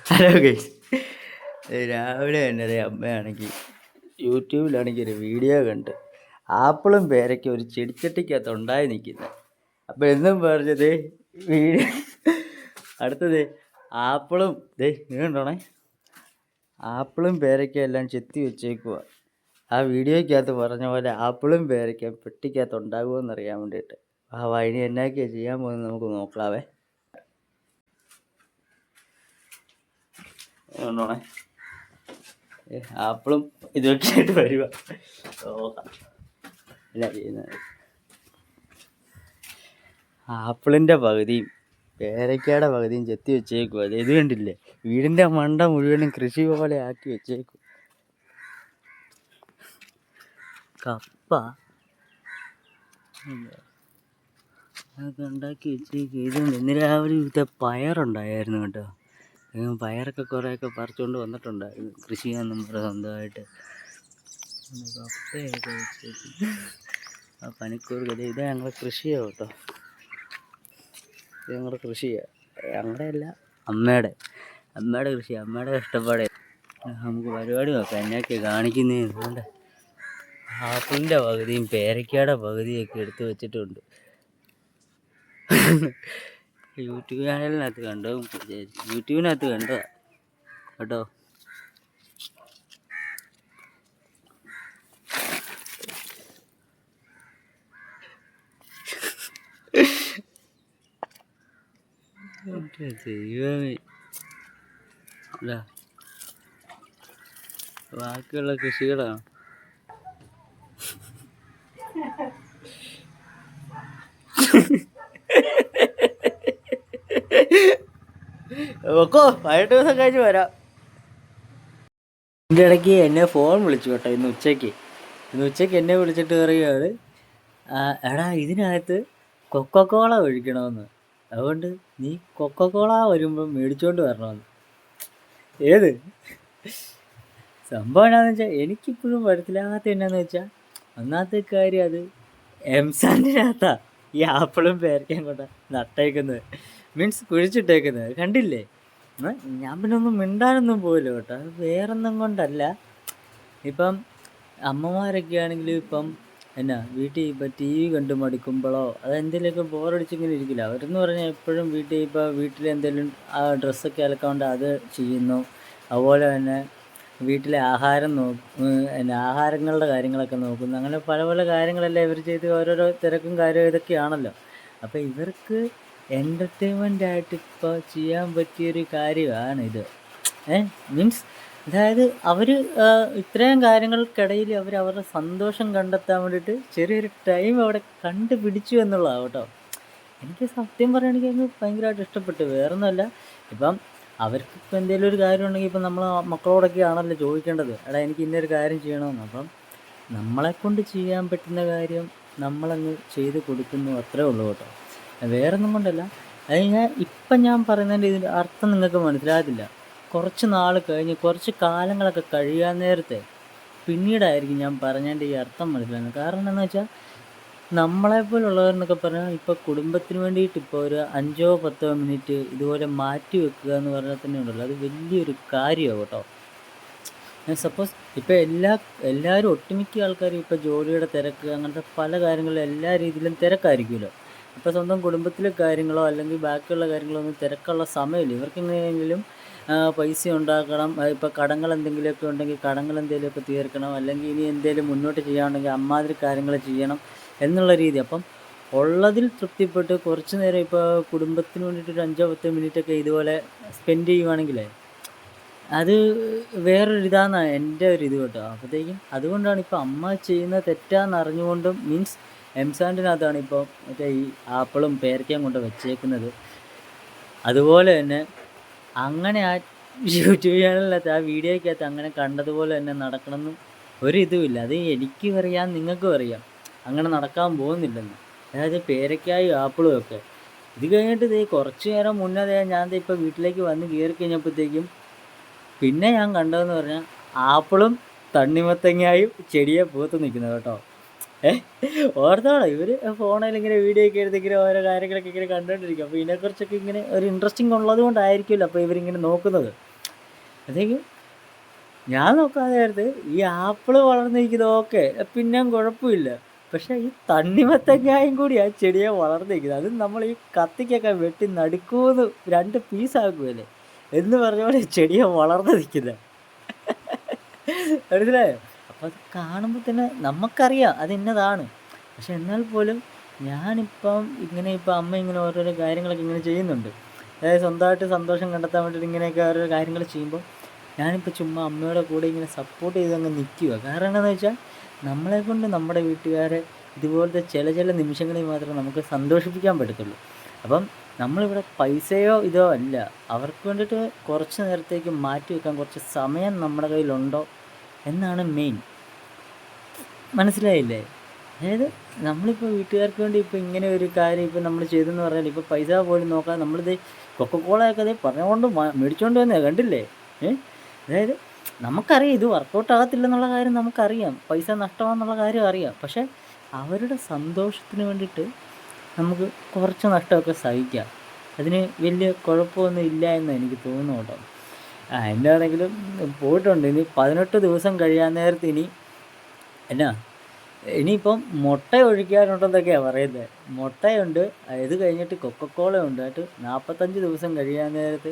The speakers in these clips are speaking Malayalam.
ഹലോ ഗൈസ്, രാവിലെ തന്നെ അമ്മയാണെങ്കിൽ യൂട്യൂബിലാണെങ്കിൽ ഒരു വീഡിയോ കണ്ട് ആപ്പിളും പേരയ്ക്കും ഒരു ചെടിച്ചട്ടിക്കകത്ത് ഉണ്ടായി നിൽക്കുന്നത്. അപ്പോൾ എന്നും പറഞ്ഞത് വീഡിയോ അടുത്തത് ആപ്പിളും നീണ്ടോണേ ആപ്പിളും പേരയ്ക്കും എല്ലാം ചെത്തി വെച്ചേക്കുക. ആ വീഡിയോയ്ക്കകത്ത് പറഞ്ഞ പോലെ ആപ്പിളും പേരയ്ക്കും പെട്ടിക്കകത്ത് ഉണ്ടാകുമെന്ന് അറിയാൻ വേണ്ടിയിട്ട്. ആ വൈനി എന്നൊക്കെയാണ് ചെയ്യാൻ പോകുന്നത് നമുക്ക് നോക്കാവേ. കൊണ്ടോണേ ആപ്പിളും ഇതൊക്കെ ആയിട്ട് വരിക അല്ല ചെയ്യുന്നത്. ആപ്പിളിൻ്റെ പകുതിയും പേരയ്ക്കയുടെ പകുതിയും ചെത്തി വെച്ചേക്കും. അത് ഇത് കണ്ടില്ലേ, വീടിൻ്റെ മണ്ട മുഴുവനും കൃഷി പോലെ ആക്കി വെച്ചേക്കും. കപ്പ അതൊക്കെ ഉണ്ടാക്കി വെച്ചേക്കും. ഇതുണ്ട്. ഇന്ന് രാവിലെ ഇവിടുത്തെ പയറുണ്ടായിരുന്നു കേട്ടോ. പയറൊക്കെ കുറേയൊക്കെ പറിച്ചുകൊണ്ട് വന്നിട്ടുണ്ടായിരുന്നു കൃഷി ചെയ്യാൻ നമ്മുടെ സ്വന്തമായിട്ട്. കപ്പയൊക്കെ വെച്ചേക്കും. ആ പനിക്കൂർ ഇത് ഞങ്ങളുടെ കൃഷിയാണ് കേട്ടോ. ഇത് ഞങ്ങളുടെ കൃഷിയാണ്, ഞങ്ങളുടെ അല്ല അമ്മയുടെ കൃഷി, അമ്മയുടെ കഷ്ടപ്പാടെ. നമുക്ക് പരിപാടി നോക്കാം എന്നൊക്കെ കാണിക്കുന്നതുകൊണ്ട്. ആപ്പിളിൻ്റെ പകുതിയും പേരയ്ക്കയുടെ പകുതിയൊക്കെ എടുത്ത് വെച്ചിട്ടുണ്ട്. യൂട്യൂബ് ചാനലിനകത്ത് കണ്ടോ, യൂട്യൂബിനകത്ത് കണ്ടോ കേട്ടോ. ദൈവമേ, ബാക്കിയുള്ള കൃഷികളാണ്. ഓക്കോ 18 ദിവസം കഴിഞ്ഞ് വരാം. ഇതിൻ്റെ ഇടയ്ക്ക് എന്നെ ഫോൺ വിളിച്ചു കേട്ടോ. ഇന്ന് ഉച്ചയ്ക്ക് എന്നെ വിളിച്ചിട്ട് പറയുകയാണ്, എടാ ഇതിനകത്ത് കൊക്കക്കോള ഒഴിക്കണമെന്ന്, അതുകൊണ്ട് നീ കൊക്കക്കോള വരുമ്പോൾ മേടിച്ചുകൊണ്ട് വരണമെന്ന്. ഏത് സംഭവം എന്നാന്ന് വെച്ചാൽ എനിക്കിപ്പോഴും മനസ്സിലാകാത്ത എന്നാന്ന് വെച്ചാൽ, ഒന്നാമത്തെ കാര്യം അത് എംസാൻ്റിനകത്താ ഈ ആപ്പിളും പേരയ്ക്കയും കൊണ്ട് നട്ടേക്കുന്നത്, മീൻസ് കുഴിച്ചിട്ടേക്കുന്നത്. കണ്ടില്ലേ? ഞാൻ പിന്നെ ഒന്നും മിണ്ടാനൊന്നും പോയില്ല കേട്ടോ. അത് വേറൊന്നും കൊണ്ടല്ല. ഇപ്പം അമ്മമാരൊക്കെ ആണെങ്കിലും ഇപ്പം വീട്ടിൽ ഇപ്പം ടി വി കണ്ട് മടുക്കുമ്പോഴോ അതെന്തെങ്കിലുമൊക്കെ ബോറടിച്ചിങ്ങനെ ഇരിക്കില്ല. അവരെന്ന് പറഞ്ഞാൽ എപ്പോഴും വീട്ടിൽ എന്തെങ്കിലും ആ ഡ്രസ്സൊക്കെ അലക്കാണ്ട് അത് ചെയ്യുന്നു. അതുപോലെ തന്നെ വീട്ടിലെ ആഹാരങ്ങളുടെ കാര്യങ്ങളൊക്കെ നോക്കുന്നു. അങ്ങനെ പല പല കാര്യങ്ങളെല്ലാം ഇവർ ചെയ്ത് ഓരോരോ തിരക്കും കാര്യവും ഇതൊക്കെയാണല്ലോ. അപ്പോൾ ഇവർക്ക് എൻ്റർടൈൻമെൻ്റായിട്ട് ഇപ്പോൾ ചെയ്യാൻ പറ്റിയൊരു കാര്യമാണ് ഇത്. മീൻസ് അതായത് അവർ ഇത്രയും കാര്യങ്ങൾക്കിടയിൽ അവർ അവരുടെ സന്തോഷം കണ്ടെത്താൻ വേണ്ടിയിട്ട് ചെറിയൊരു ടൈം അവിടെ കണ്ടുപിടിച്ചു എന്നുള്ളതാണ് കേട്ടോ. എനിക്ക് സത്യം പറയുകയാണെങ്കിൽ അത് ഭയങ്കരമായിട്ട് ഇഷ്ടപ്പെട്ടു. വേറൊന്നുമല്ല, ഇപ്പം അവർക്കിപ്പോൾ എന്തെങ്കിലും ഒരു കാര്യം ഉണ്ടെങ്കിൽ ഇപ്പം നമ്മൾ മക്കളോടൊക്കെ ആണല്ലോ ചോദിക്കേണ്ടത്, എടാ എനിക്ക് ഇന്നൊരു കാര്യം ചെയ്യണമെന്ന്. അപ്പം നമ്മളെക്കൊണ്ട് ചെയ്യാൻ പറ്റുന്ന കാര്യം നമ്മളങ്ങ് ചെയ്ത് കൊടുക്കുന്നു, അത്രേ ഉള്ളൂ കേട്ടോ. വേറൊന്നും കൊണ്ടല്ല. അത് ഞാൻ പറയുന്നതിൻ്റെ ഇതിൻ്റെ അർത്ഥം നിങ്ങൾക്ക് മനസ്സിലാകത്തില്ല. കുറച്ച് നാൾ കഴിഞ്ഞ് കുറച്ച് കാലങ്ങളൊക്കെ കഴിയാൻ നേരത്തെ പിന്നീടായിരിക്കും ഞാൻ പറഞ്ഞതിൻ്റെ ഈ അർത്ഥം മനസ്സിലാകുന്നത്. കാരണം എന്താണെന്ന് വെച്ചാൽ, നമ്മളെപ്പോലുള്ളവരെന്നൊക്കെ പറഞ്ഞാൽ ഇപ്പോൾ കുടുംബത്തിന് വേണ്ടിയിട്ട് ഇപ്പോൾ ഒരു 5-10 മിനിറ്റ് ഇതുപോലെ മാറ്റി വെക്കുക എന്ന് പറഞ്ഞാൽ തന്നെ ഉണ്ടല്ലോ, അത് വലിയൊരു കാര്യമാണ് കേട്ടോ. സപ്പോസ് ഇപ്പോൾ എല്ലാവരും ഒട്ടുമിക്ക ആൾക്കാരും ഇപ്പോൾ ജോലിയുടെ തിരക്ക് അങ്ങനത്തെ പല കാര്യങ്ങളും എല്ലാ രീതിയിലും തിരക്കായിരിക്കുമല്ലോ. ഇപ്പോൾ സ്വന്തം കുടുംബത്തിലെ കാര്യങ്ങളോ അല്ലെങ്കിൽ ബാക്കിയുള്ള കാര്യങ്ങളോ ഒന്നും തിരക്കുള്ള സമയമില്ല. ഇവർക്ക് എങ്ങനെയെങ്കിലും പൈസ ഉണ്ടാക്കണം. ഇപ്പോൾ കടങ്ങൾ എന്തെങ്കിലുമൊക്കെ ഉണ്ടെങ്കിൽ കടങ്ങൾ എന്തെങ്കിലുമൊക്കെ തീർക്കണം, അല്ലെങ്കിൽ ഇനി എന്തെങ്കിലും മുന്നോട്ട് ചെയ്യാനുണ്ടെങ്കിൽ അമ്മാതിരി കാര്യങ്ങൾ ചെയ്യണം എന്നുള്ള രീതി. അപ്പം ഉള്ളതിൽ തൃപ്തിപ്പെട്ട് കുറച്ച് നേരം ഇപ്പോൾ കുടുംബത്തിന് വേണ്ടിയിട്ട് ഒരു 5-10 മിനിറ്റൊക്കെ ഇതുപോലെ സ്പെൻഡ് ചെയ്യുവാണെങ്കിലേ അത് വേറൊരു ഇതാണെന്നാണ് എൻ്റെ ഒരു ഇത് കേട്ടോ. അപ്പോഴത്തേക്കും അതുകൊണ്ടാണ് ഇപ്പോൾ അമ്മ ചെയ്യുന്ന തെറ്റാന്ന് അറിഞ്ഞുകൊണ്ടും, മീൻസ് എംസാൻഡിനകത്താണ് ഇപ്പോൾ മറ്റേ ഈ ആപ്പിളും പേരയ്ക്കയും കൊണ്ട് വെച്ചേക്കുന്നത്. അതുപോലെ തന്നെ അങ്ങനെ ആ യൂട്യൂബ് ചാനലിനകത്ത് ആ വീഡിയോയ്ക്കകത്ത് അങ്ങനെ കണ്ടതുപോലെ തന്നെ നടക്കണമെന്നും ഒരിതുമില്ല. അത് എനിക്കും അറിയാം, നിങ്ങൾക്കും അറിയാം അങ്ങനെ നടക്കാൻ പോകുന്നില്ലെന്ന്. അതായത് പേരയ്ക്കായും ആപ്പിളും ഒക്കെ. ഇത് കഴിഞ്ഞിട്ട് കുറച്ച് നേരം മുന്നേ ഞാൻ ഇപ്പോൾ വീട്ടിലേക്ക് വന്ന് കയറി കഴിഞ്ഞപ്പോഴത്തേക്കും പിന്നെ ഞാൻ കണ്ടതെന്ന് പറഞ്ഞാൽ ആപ്പിളും തണ്ണിമത്തങ്ങായും ചെടിയെ പൂത്ത് നിൽക്കുന്നത് കേട്ടോ. ഓർത്തോളാം, ഇവർ ഫോണിൽ ഇങ്ങനെ വീഡിയോ ഒക്കെ എടുത്ത് ഇങ്ങനെ ഓരോ കാര്യങ്ങളൊക്കെ ഇങ്ങനെ കണ്ടുകൊണ്ടിരിക്കും. അപ്പോൾ ഇതിനെക്കുറിച്ചൊക്കെ ഇങ്ങനെ ഒരു ഇൻട്രസ്റ്റിംഗ് ഉള്ളത് കൊണ്ടായിരിക്കുമല്ലോ അപ്പോൾ ഇവരിങ്ങനെ നോക്കുന്നത്. അപ്പോഴത്തേക്കും ഞാൻ നോക്കാതെ നേരത്ത് ഈ ആപ്പിള് വളർന്നിരിക്കുന്നത് ഓക്കെ, പിന്നെയും കുഴപ്പമില്ല. പക്ഷേ ഈ തണ്ണിമത്തങ്ങായും കൂടി ആ ചെടിയെ വളർന്നിരിക്കുന്നത്, അതും നമ്മൾ ഈ കത്തിക്കൊക്കെ വെട്ടി നടുക്കൂന്ന് 2 പീസാക്കുമല്ലേ എന്ന് പറഞ്ഞ പോലെ ചെടിയെ വളർന്ന് നിൽക്കുന്നത്. മനസ്സിലായോ? അപ്പോൾ അത് കാണുമ്പോൾ തന്നെ നമുക്കറിയാം അത് ഇന്നതാണ്. പക്ഷെ എന്നാൽ പോലും ഞാനിപ്പം ഇങ്ങനെ ഇപ്പം അമ്മ ഇങ്ങനെ ഓരോരോ കാര്യങ്ങളൊക്കെ ഇങ്ങനെ ചെയ്യുന്നുണ്ട്. അതായത് സ്വന്തമായിട്ട് സന്തോഷം കണ്ടെത്താൻ വേണ്ടിയിട്ട് ഇങ്ങനെയൊക്കെ ഓരോരോ കാര്യങ്ങൾ ചെയ്യുമ്പോൾ ഞാനിപ്പോൾ ചുമ്മാ അമ്മയുടെ കൂടെ ഇങ്ങനെ സപ്പോർട്ട് ചെയ്തങ്ങ് നിൽക്കുക. കാരണം എന്താണെന്ന് വെച്ചാൽ നമ്മളെക്കൊണ്ട് നമ്മുടെ വീട്ടുകാരെ ഇതുപോലത്തെ ചില നിമിഷങ്ങളിൽ മാത്രമേ നമുക്ക് സന്തോഷിപ്പിക്കാൻ പറ്റത്തുള്ളൂ. അപ്പം നമ്മളിവിടെ പൈസയോ ഇതോ അല്ല, അവർക്ക് വേണ്ടിയിട്ട് കുറച്ച് നേരത്തേക്ക് മാറ്റി വെക്കാൻ കുറച്ച് സമയം നമ്മുടെ കയ്യിലുണ്ടോ എന്നാണ് മെയിൻ. മനസ്സിലായില്ലേ? അതായത് നമ്മളിപ്പോൾ വീട്ടുകാർക്ക് വേണ്ടി ഇപ്പോൾ ഇങ്ങനെ ഒരു കാര്യം ഇപ്പം നമ്മൾ ചെയ്തെന്ന് പറഞ്ഞാൽ ഇപ്പോൾ പൈസ പോലും നോക്കാതെ നമ്മളിത് കൊക്കക്കോളയൊക്കെ ഇത് പറഞ്ഞുകൊണ്ട് മേടിച്ചുകൊണ്ട് വന്നേ കണ്ടില്ലേ? അതായത് നമുക്കറിയാം ഇത് വർക്കൗട്ട് ആകത്തില്ലെന്നുള്ള കാര്യം നമുക്കറിയാം, പൈസ നഷ്ടമാണെന്നുള്ള കാര്യം അറിയാം. പക്ഷേ അവരുടെ സന്തോഷത്തിന് വേണ്ടിയിട്ട് നമുക്ക് കുറച്ച് നഷ്ടമൊക്കെ സഹിക്കാം. അതിന് വലിയ കുഴപ്പമൊന്നും ഇല്ല എന്ന് എനിക്ക് തോന്നുന്നു കേട്ടോ. എൻ്റെ ആണെങ്കിലും പോയിട്ടുണ്ട്. ഇനി 18 ദിവസം കഴിയാൻ നേരത്ത് എന്നാ ഇനിയിപ്പം മുട്ട ഒഴിക്കാനുണ്ടെന്നൊക്കെയാണ് പറയുന്നത്. മുട്ടയുണ്ട്, ഇത് കഴിഞ്ഞിട്ട് കൊക്കക്കോള ഉണ്ട്. എന്നിട്ട് 45 ദിവസം കഴിയാൻ നേരത്ത്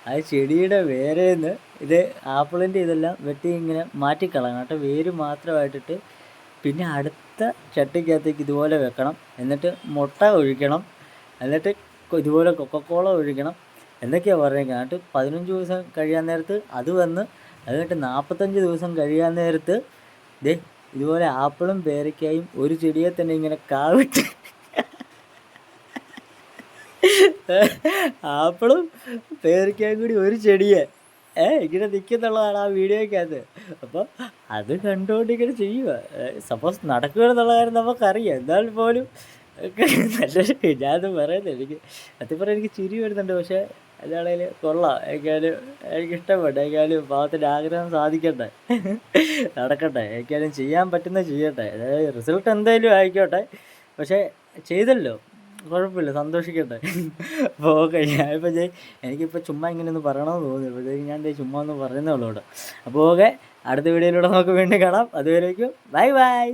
ആ ചെടിയുടെ വേരേന്ന് ഇത് ആപ്പിളിൻ്റെ ഇതെല്ലാം വെട്ടി ഇങ്ങനെ മാറ്റിക്കളയണം കേട്ടോ, വേര് മാത്രമായിട്ടിട്ട്. പിന്നെ അടുത്ത ചട്ടിക്കകത്തേക്ക് ഇതുപോലെ വെക്കണം. എന്നിട്ട് മുട്ട ഒഴിക്കണം. എന്നിട്ട് ഇതുപോലെ കൊക്കക്കോള ഒഴിക്കണം എന്നൊക്കെയാണ് പറയുന്നത്. എന്നിട്ട് 15 ദിവസം കഴിയാൻ നേരത്ത് അത് വന്ന്, അത് കഴിഞ്ഞിട്ട് 45 ദിവസം കഴിയാൻ നേരത്ത് ദേ ഇതുപോലെ ആപ്പിളും പേരയ്ക്കായും ഒരു ചെടിയെ തന്നെ ഇങ്ങനെ കാവിട്ട് ആപ്പിളും പേരയ്ക്കായും കൂടി ഒരു ചെടിയെ ഇങ്ങനെ നിൽക്കുന്നുള്ളതാണ് ആ വീഡിയോയ്ക്കകത്ത്. അപ്പോൾ അത് കണ്ടുകൊണ്ട് ഇങ്ങനെ ചെയ്യുക. സപ്പോസ് നടക്കുക എന്നുള്ള കാര്യം നമുക്കറിയാം, എന്നാൽ പോലും നല്ലൊരു ഞാനത് പറയുന്നത് എനിക്ക് സത്യം പറഞ്ഞാൽ എനിക്ക് ചിരി വരുന്നുണ്ട്. പക്ഷേ അതാണെങ്കിൽ കൊള്ളാം, എനിക്കിഷ്ടപ്പെട്ടു. എനിക്കാലും പാവത്തിൻ്റെ ആഗ്രഹം സാധിക്കട്ടെ, നടക്കട്ടെ. എനിക്കാലും ചെയ്യാൻ പറ്റുന്നത് ചെയ്യട്ടെ. അതായത് റിസൾട്ട് എന്തായാലും ആയിക്കോട്ടെ, പക്ഷേ ചെയ്തല്ലോ, കുഴപ്പമില്ല, സന്തോഷിക്കട്ടെ. അപ്പോൾ ഓക്കെ, ഞാനിപ്പോൾ എനിക്കിപ്പോൾ ചുമ്മാ ഇങ്ങനെ ഒന്ന് പറയണമെന്ന് തോന്നി. അപ്പോഴത്തേക്ക് ഞാൻ ചുമ്മാ ഒന്ന് പറയുന്നേ ഉള്ളൂ കേട്ടോ. അപ്പോൾ ഓക്കെ, അടുത്ത വീഡിയോയിലൂടെ നമുക്ക് വീണ്ടും കാണാം. അതുവരേക്കും ബൈ ബൈ.